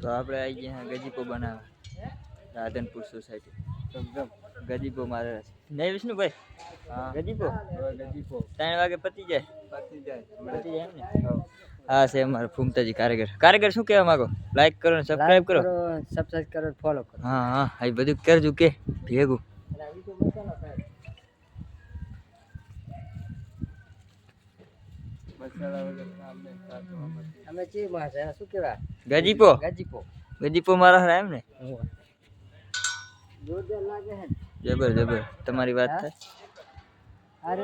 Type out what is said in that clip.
તો આપણે આવી ગયા ગજીપો બનાવવા રાધનપુર સોસાયટી ગજીપો મારે નહીં વિષ્ણુભાઈ ગજીપો 3 વાગે પતી જાય એમ ને હા છે અમારો ફૂમતાજી કારીગર શું કહેવા માંગો લાઈક કરો ને સબસ્ક્રાઇબ કરો ફોલો કરો હા હા એ બધું કરજો કે ભેગું અમે ચી માં છે શું કેવા ગજીપો મારા હરા એમ ને જોરદાર લાગે છે જબર તમારી વાત થાય અરે